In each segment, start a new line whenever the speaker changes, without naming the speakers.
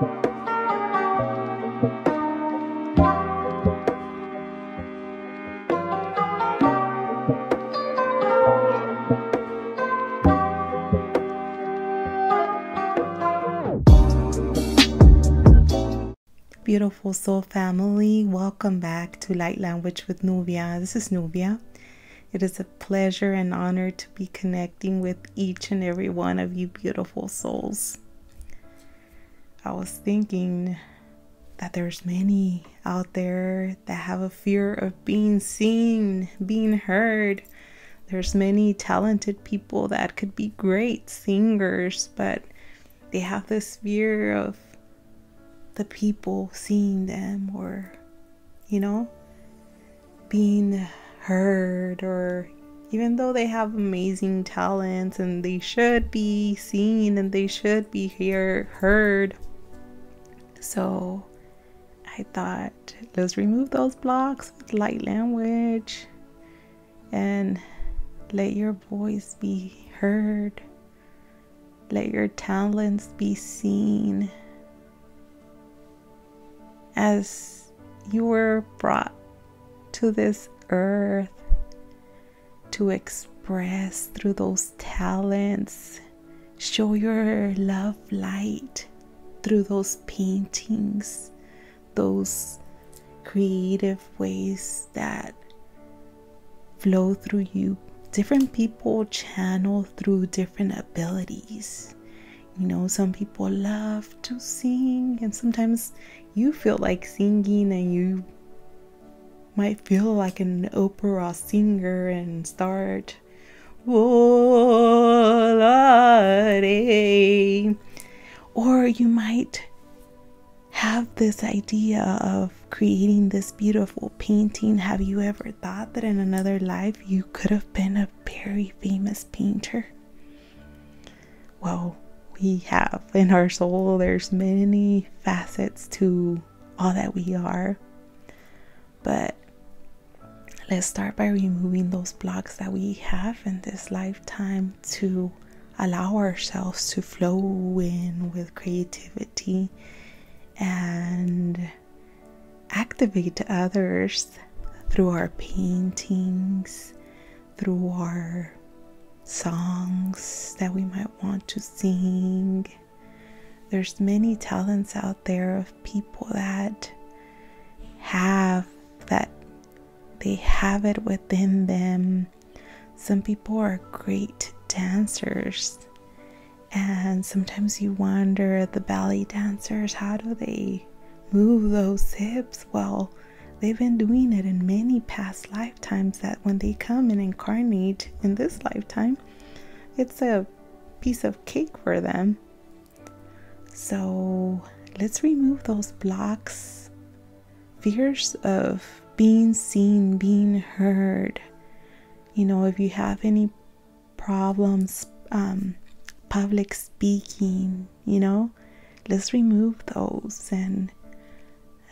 Beautiful soul family, welcome back to Light Language with Nubia. This is Nubia. It is a pleasure and honor to be connecting with each and every one of you beautiful souls. I was thinking that there's many out there that have a fear of being seen, being heard. There's many talented people that could be great singers, but they have this fear of the people seeing them, or being heard, or even though they have amazing talents and they should be seen and they should be heard. So I thought, let's remove those blocks with light language and let your voice be heard, let your talents be seen. As you were brought to this earth to express through those talents, show your love light through those paintings, those creative ways that flow through you. Different people channel through different abilities. Some people love to sing, and sometimes you feel like singing and you might feel like an opera singer and start volare. Or you might have this idea of creating this beautiful painting. Have you ever thought that in another life you could have been a very famous painter? Well, we have in our soul, there's many facets to all that we are. But let's start by removing those blocks that we have in this lifetime to allow ourselves to flow in with creativity and activate others through our paintings, through our songs that we might want to sing. There's many talents out there of people that they have it within them. Some people are great dancers, and sometimes you wonder, the ballet dancers, how do they move those hips? Well, they've been doing it in many past lifetimes, that when they come and incarnate in this lifetime, it's a piece of cake for them. So let's remove those blocks, fears of being seen, being heard. If you have any problems public speaking, let's remove those and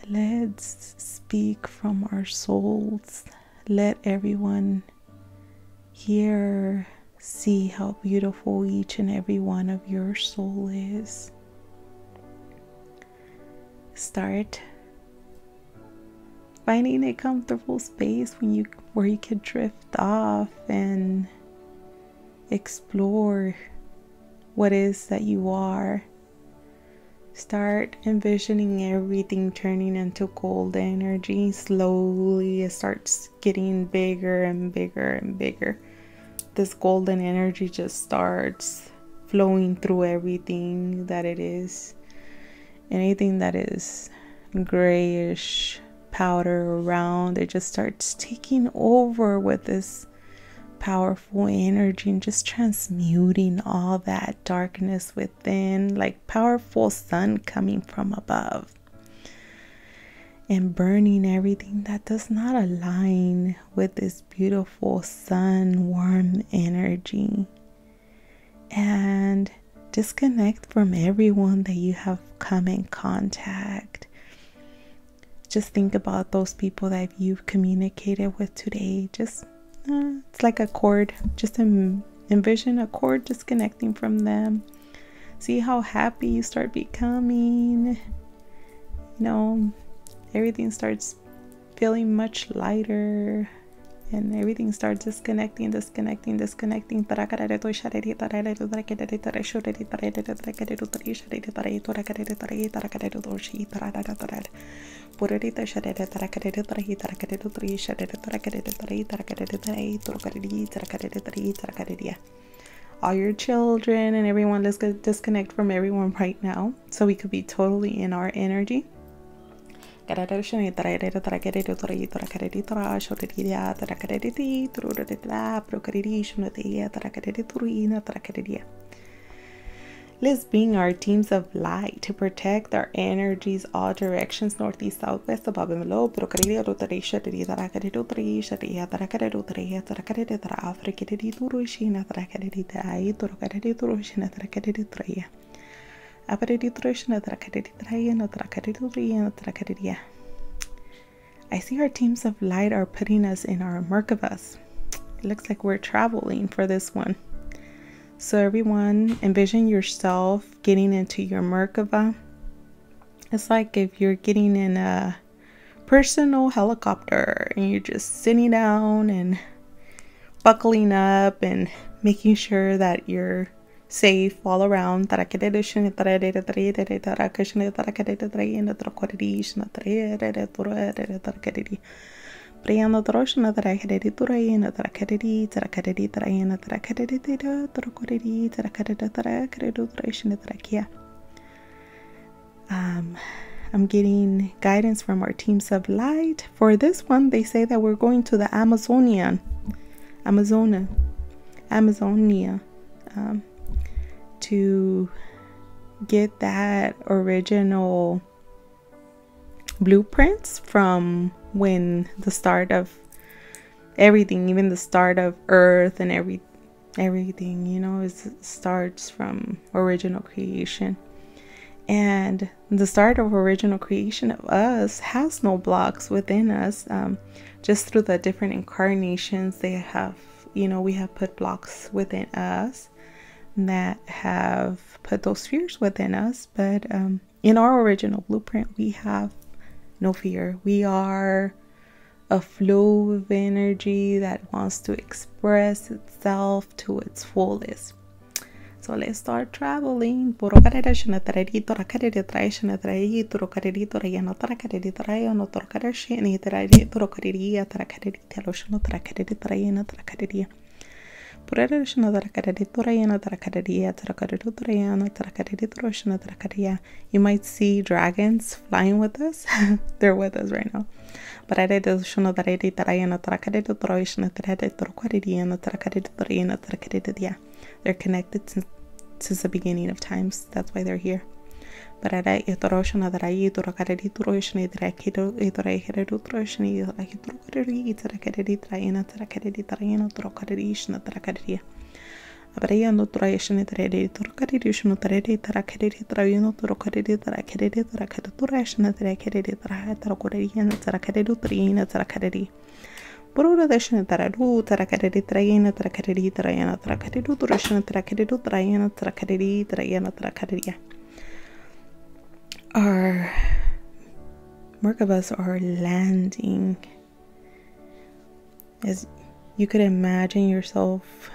let's speak from our souls. Let everyone here see how beautiful each and every one of your soul is. Start finding a comfortable space where you can drift off and explore what is that you are. Start envisioning everything turning into gold energy. Slowly it starts getting bigger and bigger and bigger. This golden energy just starts flowing through everything that it is. Anything that is grayish powder around, it just starts taking over with this powerful energy and just transmuting all that darkness within, like powerful sun coming from above, and burning everything that does not align with this beautiful sun warm energy. And disconnect from everyone that you have come in contact. Just think about those people that you've communicated with today. Just it's like a cord. Just envision a cord disconnecting from them. See how happy you start becoming. You know, everything starts feeling much lighter, and everything starts disconnecting. All your children and everyone, let's disconnect from everyone right now so we could be totally in our energy. Let's bring our teams of light to protect our energies all directions, northeast, southwest, above and below. I see our teams of light are putting us in our Merkabas. It looks like we're traveling for this one. So everyone, envision yourself getting into your Merkaba. It's like if you're getting in a personal helicopter and you're just sitting down and buckling up and making sure that you're safe all around. I'm getting guidance from our teams of light. For this one, they say that we're going to the Amazonia, to get that original blueprints from when the start of everything, even the start of Earth and everything, you know, it starts from original creation. And the start of original creation of us has no blocks within us. Just through the different incarnations, they have, you know, we have put blocks within us that have put those fears within us. But in our original blueprint, we have no fear. We are a flow of energy that wants to express itself to its fullest. So let's start traveling. You might see dragons flying with us. They're with us right now. They're connected since the beginning of times. That's why they're here. Our Merkabas are landing. As you could imagine yourself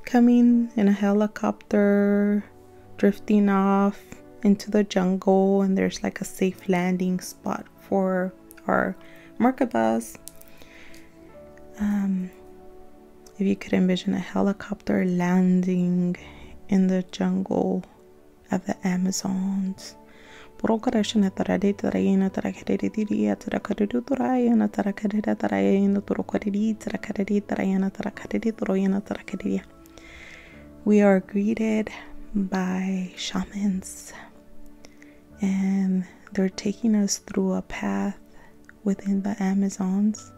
coming in a helicopter, drifting off into the jungle, and there's like a safe landing spot for our Merkabas. If you could envision a helicopter landing in the jungle of the Amazons. We are greeted by shamans, and they're taking us through a path within the Amazons.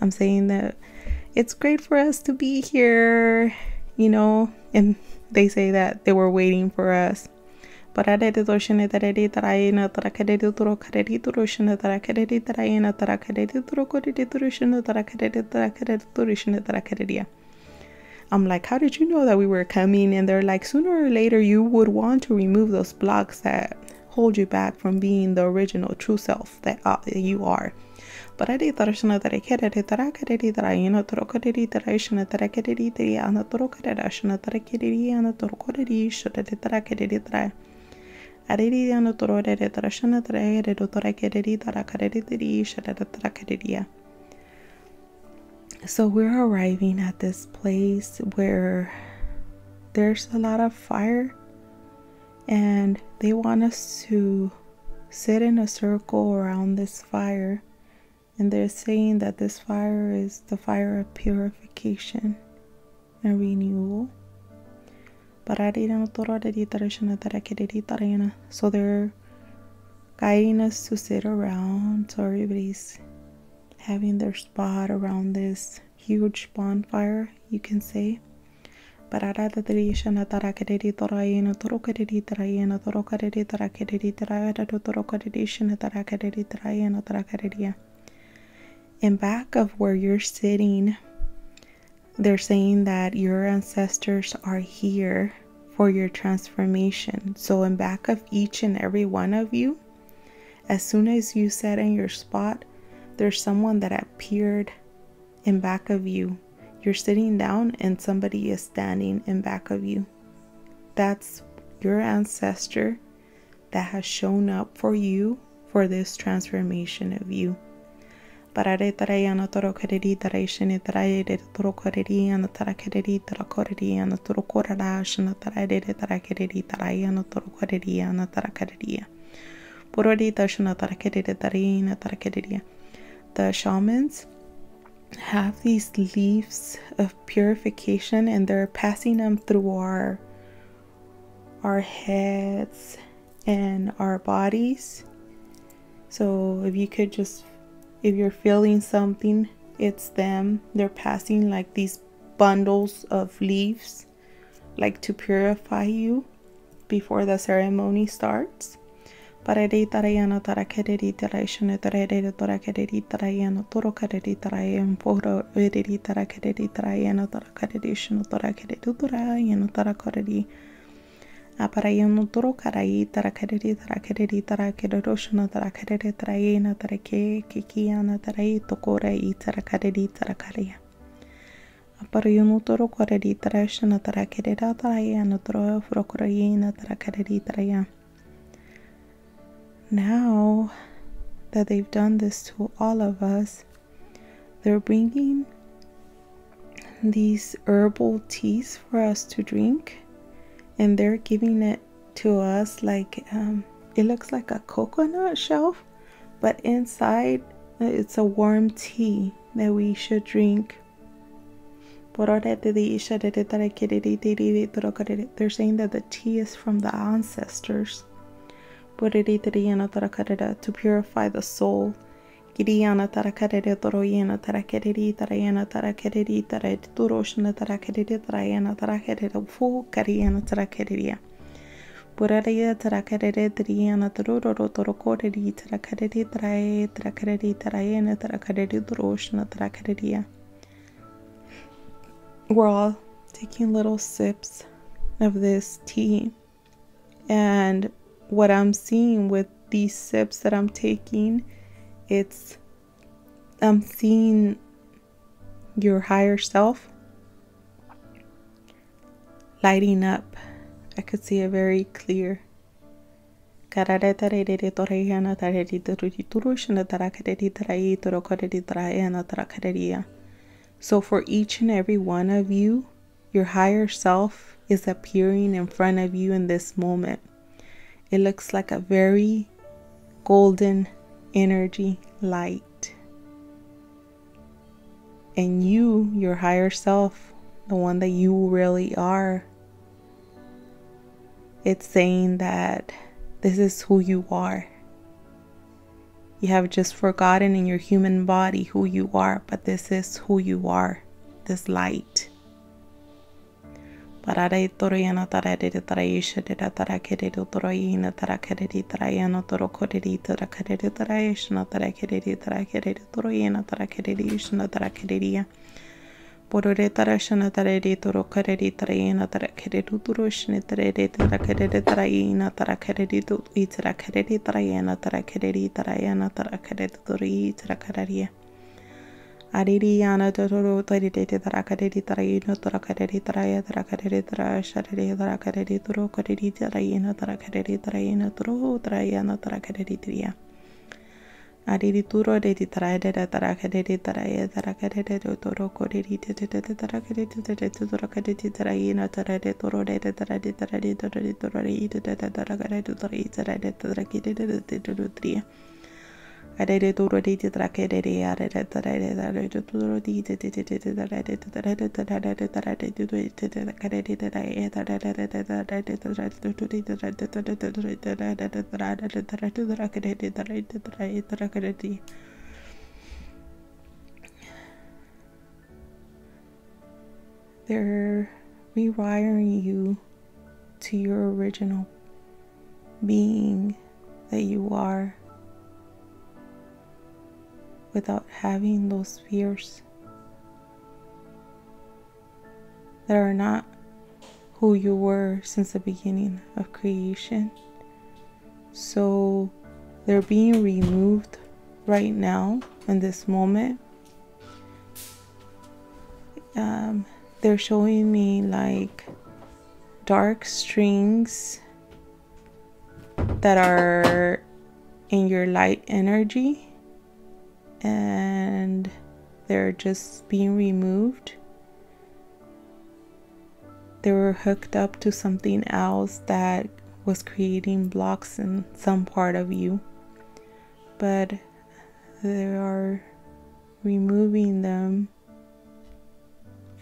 I'm saying that it's great for us to be here, you know, and they say that they were waiting for us. Parade to Shinatari Tarayana Tarakade to Rokade to Rushinatakade Tarayana Tarakade to Rokode to Rushinatakade Tarakade to Rushinatakadia. I'm like, how did you know that we were coming? And they're like, sooner or later you would want to remove those blocks that hold you back from being the original true self that you are. But I did Tarashana Tarakade Tarakade Tarayana Torokade Tarashana Tarakade Triana Torokade Rashana Tarakade and Torokade Shudade Tarakade Tra. Ariana Torode Tarashana Tarakade Torakade Tarakade Shudade Tarakadia. So we're arriving at this place where there's a lot of fire, and they want us to sit in a circle around this fire, and they're saying that this fire is the fire of purification and renewal. So they're guiding us to sit around, so everybody's having their spot around this huge bonfire, you can say. In back of where you're sitting, they're saying that your ancestors are here for your transformation. So in back of each and every one of you, as soon as you sat in your spot, there's someone that appeared in back of you. You're sitting down and somebody is standing in back of you. That's your ancestor that has shown up for you for this transformation of you. The shamans have these leaves of purification, and they're passing them through our heads and our bodies. So if you could just, if you're feeling something, it's them. They're passing like these bundles of leaves, like to purify you before the ceremony starts. So if you now that they've done this to all of us, they're bringing these herbal teas for us to drink, and they're giving it to us like it looks like a coconut shelf, but inside it's a warm tea that we should drink. They're saying that the tea is from the ancestors to purify the soul. We're all taking little sips of this tea, and what I'm seeing with these sips that I'm taking, I'm seeing your higher self lighting up. I could see it very clear. So for each and every one of you, your higher self is appearing in front of you in this moment. It looks like a very golden energy light. And you, your higher self, the one that you really are, it's saying that this is who you are. You have just forgotten in your human body who you are, but this is who you are, this light. Parare toroyana tarade taraisha de tarakede toroyina tarakede tarayana torokodedi tarakede tarayashna tarakede tarakede toroyina tarakede ishna tarakedia. Porore tarashana tarede torokadedi tarayana tarakede turushne tarede tarakede tarayina tarakede tu itarakede tarayana tarakede tarayana tarakede tori tarakadia. Aririana Toro Taride Tarakadi Tarayino Tarakadi Taraya Tarakadi Tarashadi Tarakadi Turo Kadidi Tarayina Tarakadi Tarayina Turo Tarayana Tarakadi Tria Adidi Turo de Tarada Tarakadi Taraya Tarakadi Toro Kodidi Tarakadi Tarakadi Tarayina Tarade Toro de Taradi Taradi Taradi Taradi Tarakadi Taradi Tarakidi Tria Adede duro di trakede de adede tarede tarede duro di tarede tarede tarede tarede tarede tarede they're rewiring you to your original being that you are, without having those fears that are not who you were since the beginning of creation. So they're being removed right now in this moment. They're showing me like dark strings that are in your light energy, and they're just being removed. They were hooked up to something else that was creating blocks in some part of you, but they are removing them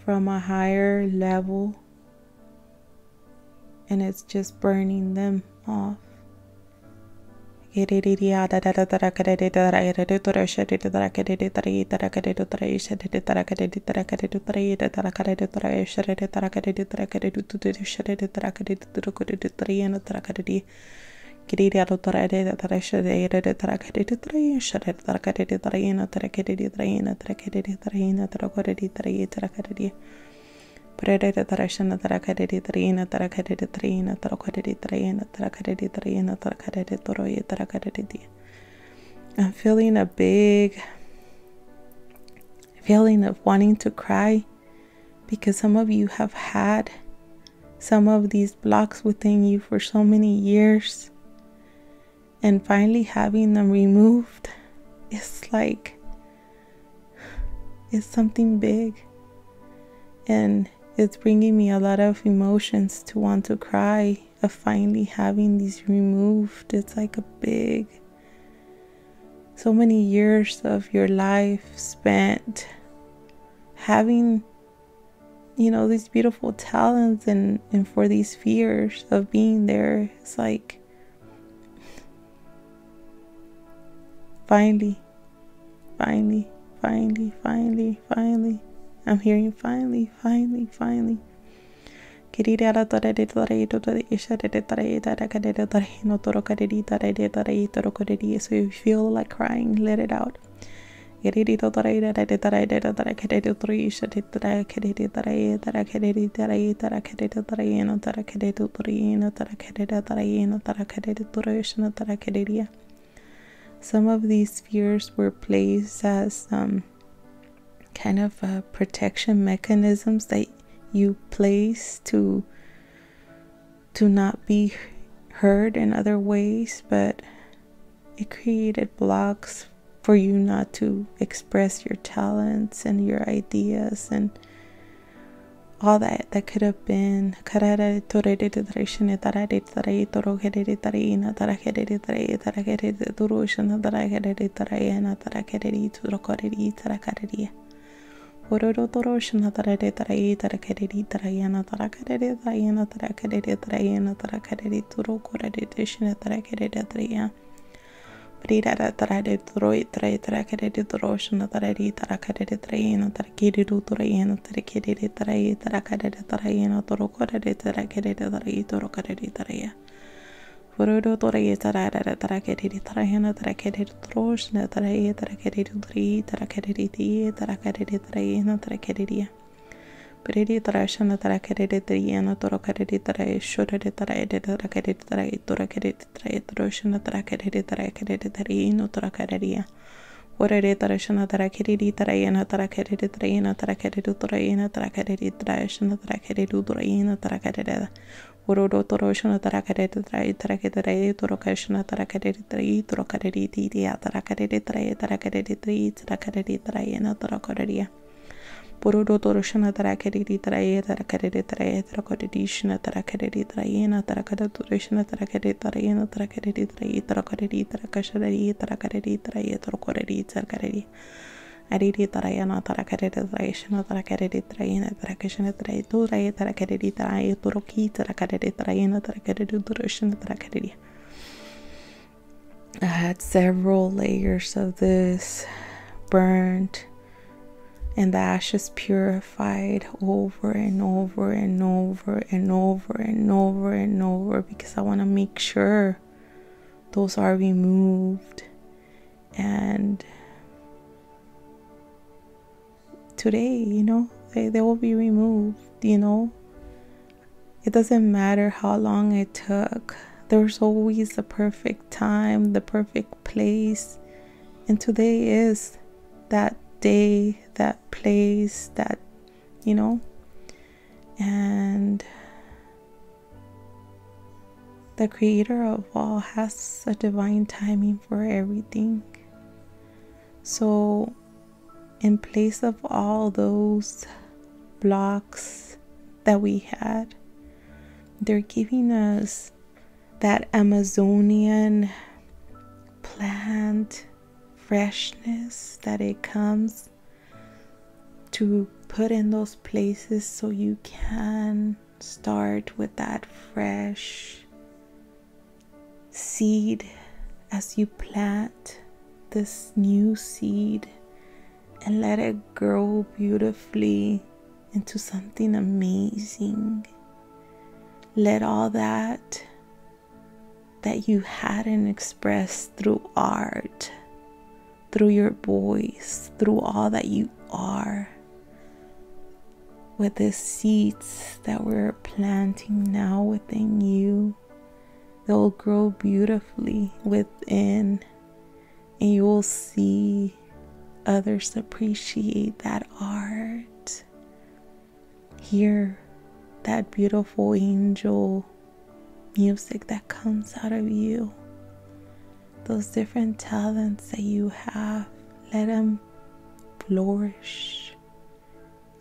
from a higher level, and it's just burning them off. I'm feeling a big feeling of wanting to cry, because some of you have had some of these blocks within you for so many years, and finally having them removed is like, it's something big, and it's bringing me a lot of emotions to want to cry of finally having these removed. It's like a big, so many years of your life spent having, you know, these beautiful talents, and for these fears of being there. It's like finally I'm hearing finally. So if you feel like crying, let it out. Some of these fears were placed as kind of protection mechanisms that you place to not be heard in other ways, but it created blocks for you not to express your talents and your ideas and all that could have been. Brida tarade troi tre trakade droshna taradi tarakade traina tarakidi traina tarakidi trai tarakade traina torokade tarakade trai torokade traia. Furudo torai tarada tarakade traina tarakade droshna tarai tarakade tri tarakade ti tarakade traina tarakade. Bridi tarashana tarakade traina torokade trai shurade tarai tarakade trai torokade trai droshna tarakade tarakade traino torokade. Orare tarashana tarakiri tarayana tarakiri tarayana tarakiri tarayana tarakiri tarashana tarakiri tarayana tarakiri Orodo toroshana tarakiri taray tarakiri taray torokashana tarakiri taray torokari tiya tarakiri taray tarakiri taray tarakiri tarayana tarakiri Porodo toroshana tarakiri taray tarakiri taray tarakiri shana tarakiri tarayana tarakiri toroshana tarakiri tarayana tarakiri taray tarakiri tarakashari tarakiri taray torokari tarakiri Ariri tarayana tarakiri tarayana tarakiri tarayana tarakashana taray toray tarakiri taray toroki tarakiri tarayana tarakiri toroshana tarakiri. I had several layers of this burned, and the ashes purified over and over and over and over and over and over, because I want to make sure those are removed. And today, they will be removed. It doesn't matter how long it took. There's always the perfect time, the perfect place, and today is that day, that place, and the creator of all has a divine timing for everything. So in place of all those blocks that we had, they're giving us that Amazonian plant freshness that it comes to put in those places, so you can start with that fresh seed as you plant this new seed and let it grow beautifully into something amazing. Let all that you hadn't expressed through art, through your voice, through all that you are, with the seeds that we're planting now within you, they'll grow beautifully within, and you will see others appreciate that art. Hear that beautiful angel music that comes out of you. Those different talents that you have, let them flourish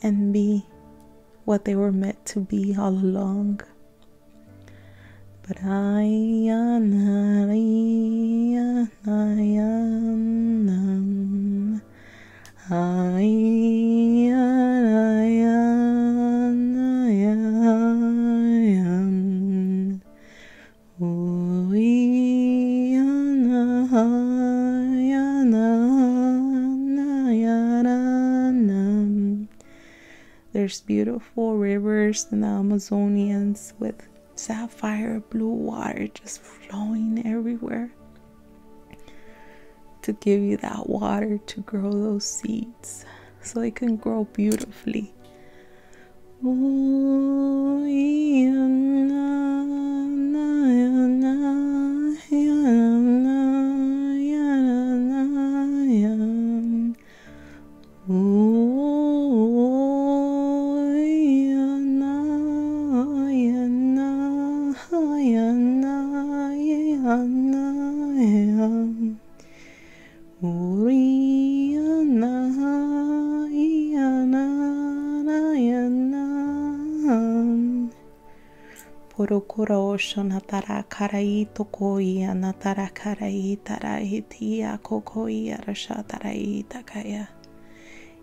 and be what they were meant to be all along. But there's beautiful rivers in the Amazonians with sapphire blue water just flowing everywhere to give you that water to grow those seeds so they can grow beautifully. Porokoro natara karai tokoi natara karai tarahitia kokoi arashatarai takaya.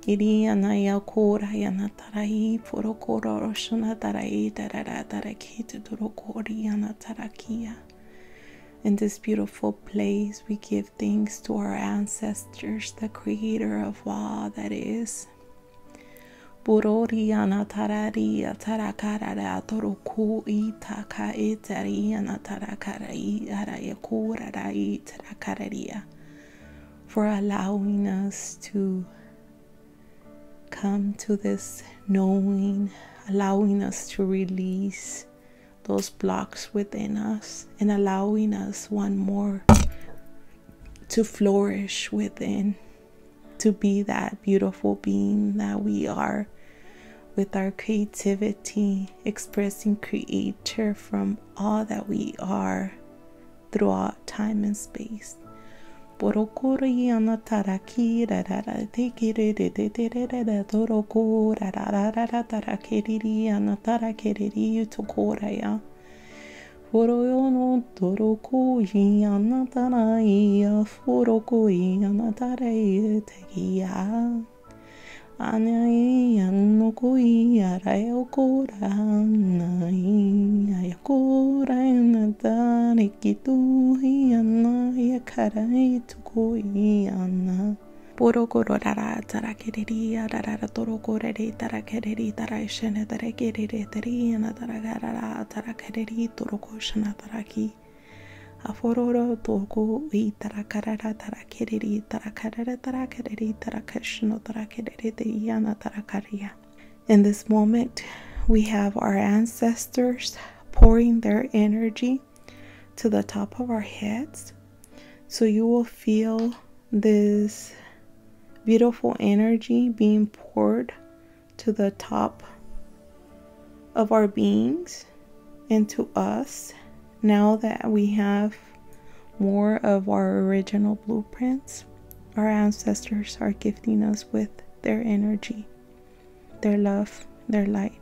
Irianaya koraya natarai porokoro shonatarai tarara tarakita dorokori anatarakia. In this beautiful place, we give thanks to our ancestors, the creator of all that is. Bororiana tararia tarakarara toroku itaka itariana tarakarai arayakurai tarakararia, for allowing us to come to this knowing, allowing us to release those blocks within us, and allowing us one more to flourish within, to be that beautiful being that we are, with our creativity, expressing creator from all that we are throughout time and space. Foroyono toroko yana taraya, foroko yana taraya tegia. Anai anokoi arayokora nai ayakora yana kitu yana yakarai tukoi yana. Porokoro rara tarakiri rara torokore tarakiri tarashana tarakiri tarina tarakara tarakiri torokoshana taraki. Afororo toko I tarakarara tarakiri tarakara tarakiri tarakashno tarakiri yana tarakaria. In this moment, we have our ancestors pouring their energy to the top of our heads. So you will feel this beautiful energy being poured to the top of our beings and to us. Now that we have more of our original blueprints, our ancestors are gifting us with their energy, their love, their light.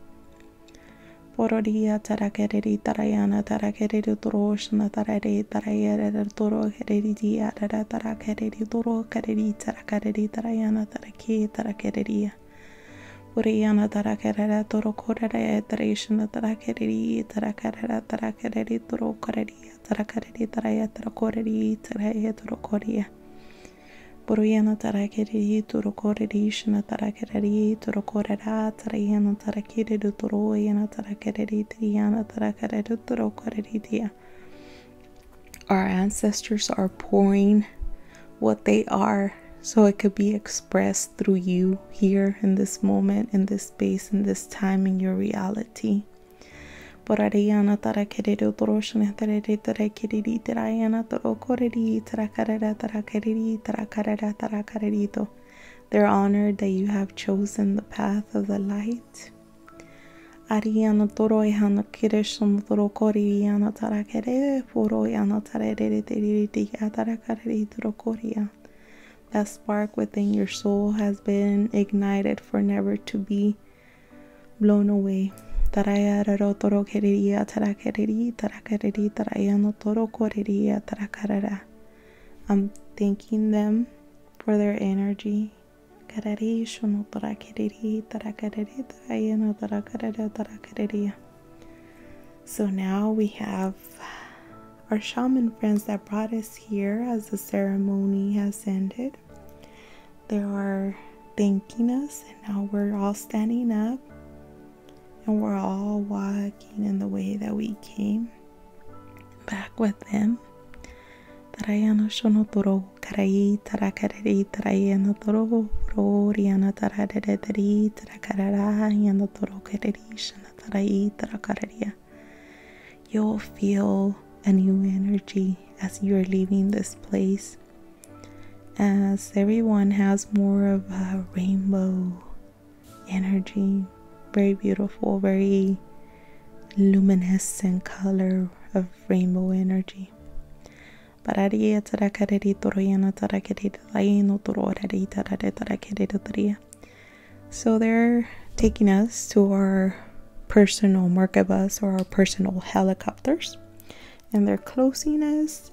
Pororia tarakeri tarayana tarakeri toroshna tarare tarayere toro heredi arara tarakeri toro kareri tarakeri tarayana taraki tarakeria. Poriana tarakera toro korere tarashna tarakeri tarakera tarakeri toro kareria tarakeri taraya tarakoreri taraya toro koria. Poriana tarakeri toro koreri shna tarakeri toro korera tarayana tarakeri toro yana tarakeri triana tarakeri toro koreritia. Our ancestors are pouring what they are, so it could be expressed through you here in this moment, in this space, in this time, in your reality. Porariana tarakeri toroshna tarere tarakeri tarayana toro koreri tarakarera tarakeri tarakarera tarakarerito. They're honored that you have chosen the path of the light. Ariana toro ehana kirishon toro koriana tarakere foroyana tarere tarakeri toro koria. That spark within your soul has been ignited for never to be blown away. Tarayara toro keriria tarakeri tarakeri tarayano toro koriria tarakarara. I'm thanking them for their energy. Karari shono tarakeri tarakeri tarayano tarakarara tarakeria. So now we have our shaman friends that brought us here as the ceremony has ended. They are thanking us, and now we're all standing up and we're all walking in the way that we came back with them. Tarayana shono toro karai tarakareri tarayana toro roriana taraderi tarakarara yana toro kareri shana tarai tarakararia. You'll feel a new energy as you are leaving this place, as everyone has more of a rainbow energy, very beautiful, very luminescent color of rainbow energy. So they're taking us to our personal Merkabahs, or our personal helicopters, and they're closing us,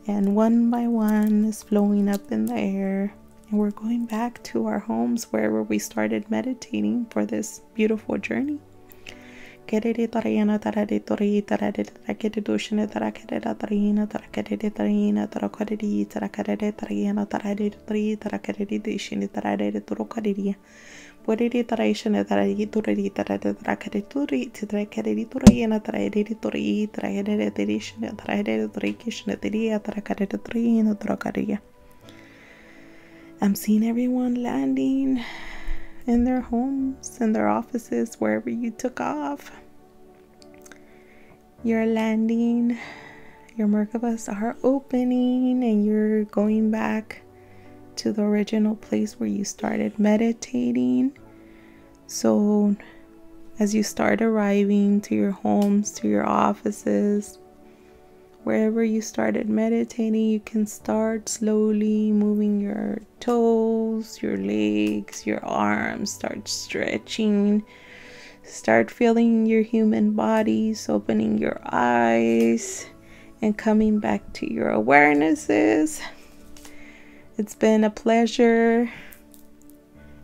and one by one is flowing up in the air, and we're going back to our homes wherever we started meditating for this beautiful journey. Kerere tarayana tarare tori tarare tarakere doshine tarakere tarayina tarakere tarayina tarakariri tarakere tarayana tarare tori tarakere deshine tarare torokariri. Porere tarayishine tarari tori tarare tarakere tori tarakere torayana tarare tori tarakere deshine tarare tori kishine taria tarakere torayina torokariri. I'm seeing everyone landing in their homes, in their offices, wherever you took off. You're landing, your Merkabas are opening, and you're going back to the original place where you started meditating. So as you start arriving to your homes, to your offices, wherever you started meditating, you can start slowly moving your toes, your legs, your arms, start stretching, start feeling your human bodies, opening your eyes and coming back to your awarenesses. It's been a pleasure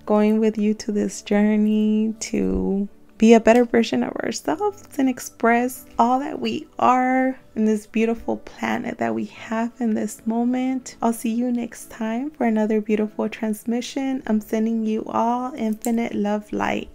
going with you to this journey to be a better version of ourselves and express all that we are in this beautiful planet that we have in this moment. I'll see you next time for another beautiful transmission. I'm sending you all infinite love light.